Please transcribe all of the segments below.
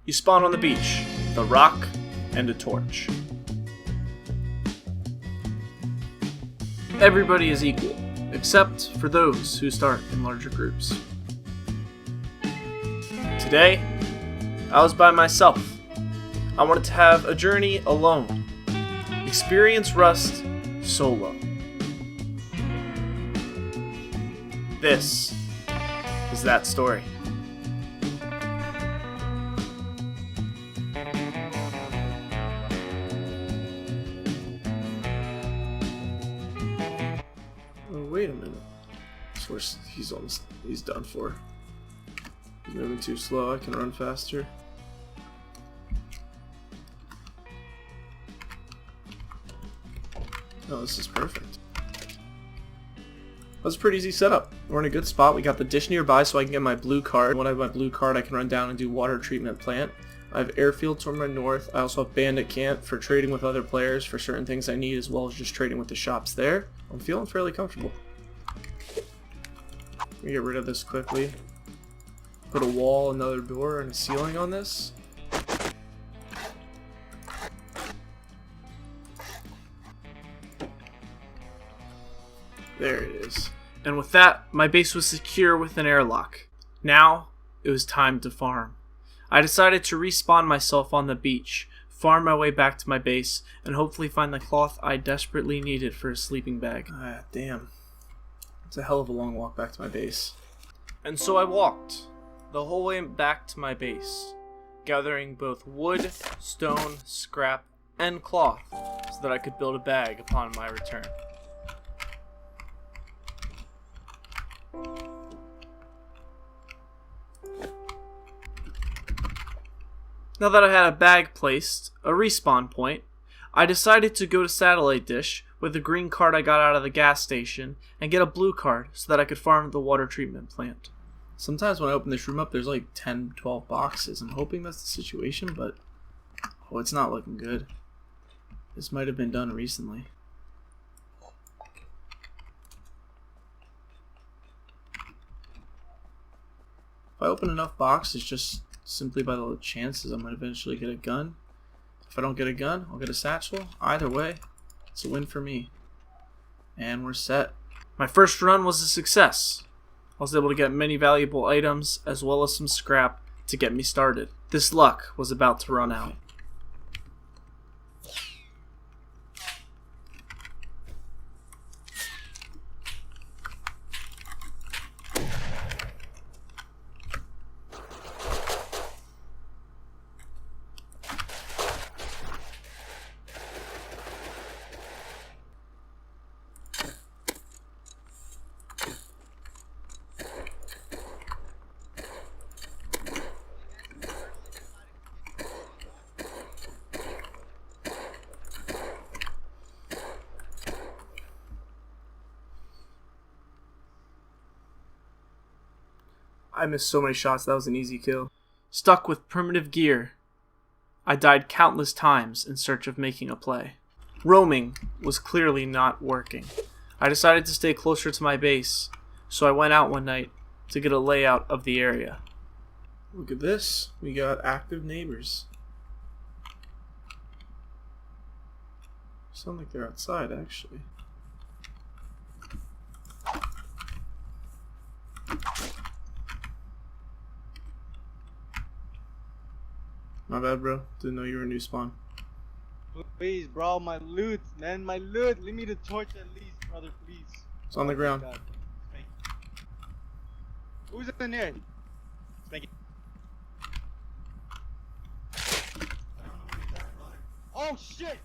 You spawn on the beach, with a rock and a torch. Everybody is equal, except for those who start in larger groups. Today, I was by myself. I wanted to have a journey alone. Experience Rust solo. This is that story. Oh, wait a minute. He's done for. He's moving too slow. I can run faster. Oh, this is perfect. That's a pretty easy setup. We're in a good spot. We got the dish nearby so I can get my blue card. When I have my blue card, I can run down and do water treatment plant. I have airfield to my north. I also have bandit camp for trading with other players for certain things I need, as well as just trading with the shops there. I'm feeling fairly comfortable. Let me get rid of this quickly. Put a wall, another door, and a ceiling on this. There it is. And with that, my base was secure with an airlock. Now, it was time to farm. I decided to respawn myself on the beach, farm my way back to my base, and hopefully find the cloth I desperately needed for a sleeping bag. Ah, damn. It's a hell of a long walk back to my base. And so I walked the whole way back to my base, gathering both wood, stone, scrap, and cloth so that I could build a bag upon my return. Now that I had a bag placed, a respawn point, I decided to go to Satellite Dish with the green card I got out of the gas station and get a blue card so that I could farm the water treatment plant. Sometimes when I open this room up, there's like 10, 12 boxes. I'm hoping that's the situation, but oh, it's not looking good. This might have been done recently. If I open enough boxes, just simply by the chances, I'm going to eventually get a gun. If I don't get a gun, I'll get a satchel. Either way, it's a win for me. And we're set. My first run was a success. I was able to get many valuable items as well as some scrap to get me started. This luck was about to run out. I missed so many shots, that was an easy kill. Stuck with primitive gear, I died countless times in search of making a play. Roaming was clearly not working. I decided to stay closer to my base, so I went out one night to get a layout of the area. Look at this, we got active neighbors. Sound like they're outside, actually. My bad, bro. Didn't know you were a new spawn. Please, bro, my loot, man, my loot. Leave me the torch at least, brother, please. It's on the ground. God. Who's in there? Thank you. Oh shit!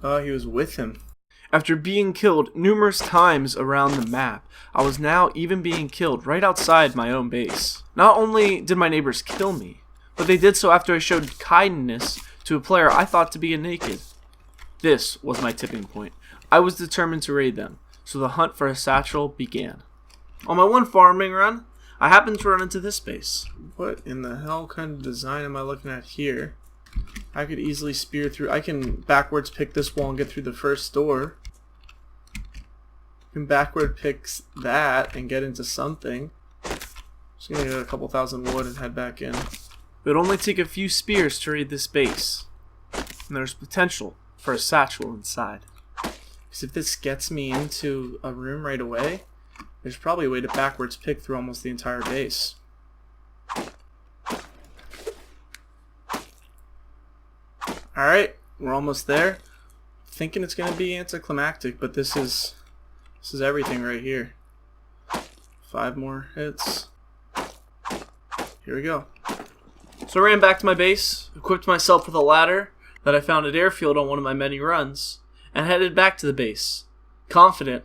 Oh, he was with him. After being killed numerous times around the map, I was now even being killed right outside my own base. Not only did my neighbors kill me, but they did so after I showed kindness to a player I thought to be a naked. This was my tipping point. I was determined to raid them, so the hunt for a satchel began. On my one farming run, I happened to run into this base. What in the hell kind of design am I looking at here? I could easily spear through. I can backwards pick this wall and get through the first door. I can backward pick that and get into something. Just gonna get a couple thousand wood and head back in. It would only take a few spears to raid this base, and there's potential for a satchel inside. Because if this gets me into a room right away, there's probably a way to backwards pick through almost the entire base. Alright, we're almost there. Thinking it's gonna be anticlimactic, but this is everything right here. 5 more hits. Here we go. So I ran back to my base, equipped myself with a ladder that I found at airfield on one of my many runs, and headed back to the base, confident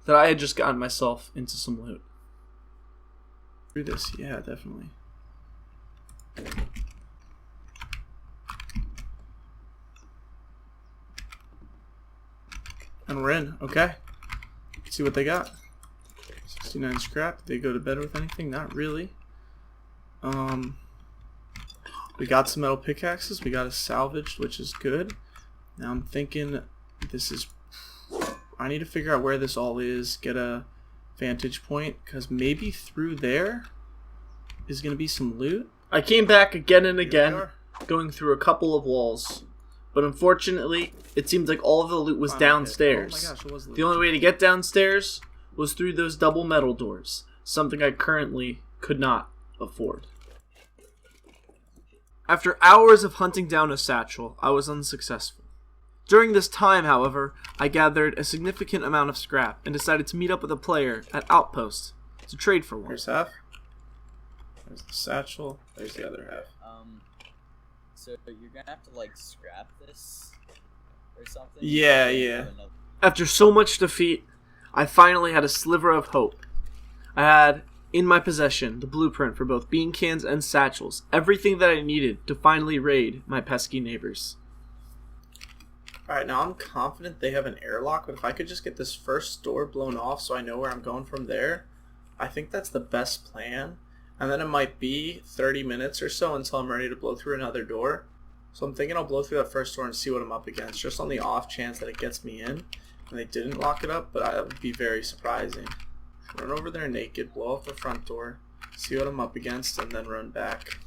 that I had just gotten myself into some loot. Through this, yeah, definitely. And we're in, okay. Let's see what they got. 69 scrap. Did they go to bed with anything? Not really. We got some metal pickaxes. We got a salvaged, which is good. Now I'm thinking this is... I need to figure out where this all is. Get a vantage point. Because maybe through there is going to be some loot. I came back again and again, going through a couple of walls. But unfortunately, it seemed like all of the loot was downstairs. Oh my gosh, it was loot. The only way to get downstairs was through those double metal doors. Something I currently could not afford. After hours of hunting down a satchel, I was unsuccessful. During this time, however, I gathered a significant amount of scrap and decided to meet up with a player at Outpost to trade for one. Here's half. There's the satchel. There's the other half. So you're gonna have to like scrap this or something? Yeah. After so much defeat, I finally had a sliver of hope. I had in my possession the blueprint for both bean cans and satchels, everything that I needed to finally raid my pesky neighbors. Alright, now I'm confident they have an airlock, but if I could just get this first door blown off so I know where I'm going from there, I think that's the best plan. And then it might be 30 minutes or so until I'm ready to blow through another door. So I'm thinking I'll blow through that first door and see what I'm up against, just on the off chance that it gets me in. And they didn't lock it up, but that would be very surprising. Run over there naked, blow off the front door, see what I'm up against, and then run back.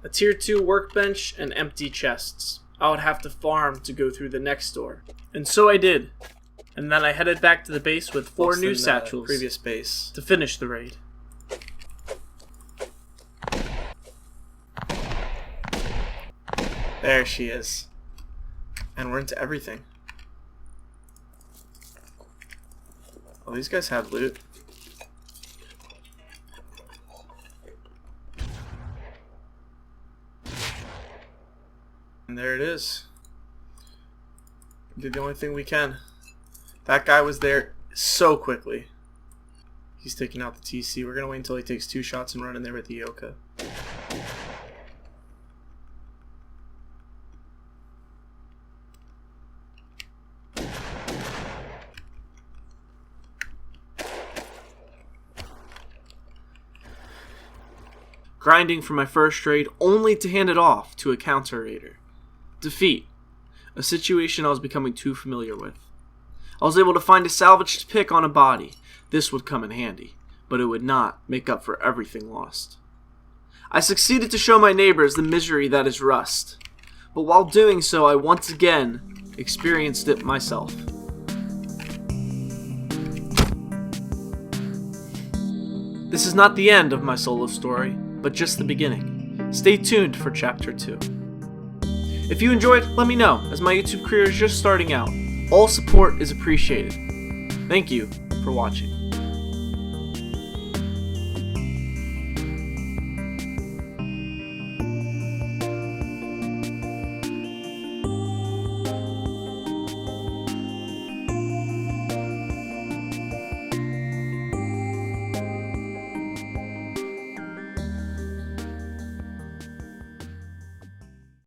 A tier 2 workbench and empty chests. I would have to farm to go through the next door. And so I did. And then I headed back to the base with 4 new satchels Previous base to finish the raid. There she is. And we're into everything. Oh, these guys have loot. And there it is. Did the only thing we can. That guy was there so quickly. He's taking out the TC. We're going to wait until he takes 2 shots and run in there with the Yoka. Grinding for my first raid only to hand it off to a counter raider. Defeat. A situation I was becoming too familiar with. I was able to find a salvaged pick on a body. This would come in handy, but it would not make up for everything lost. I succeeded to show my neighbors the misery that is rust, but while doing so I once again experienced it myself. This is not the end of my solo story, but just the beginning. Stay tuned for Chapter 2. If you enjoyed, let me know, as my YouTube career is just starting out. All support is appreciated. Thank you for watching.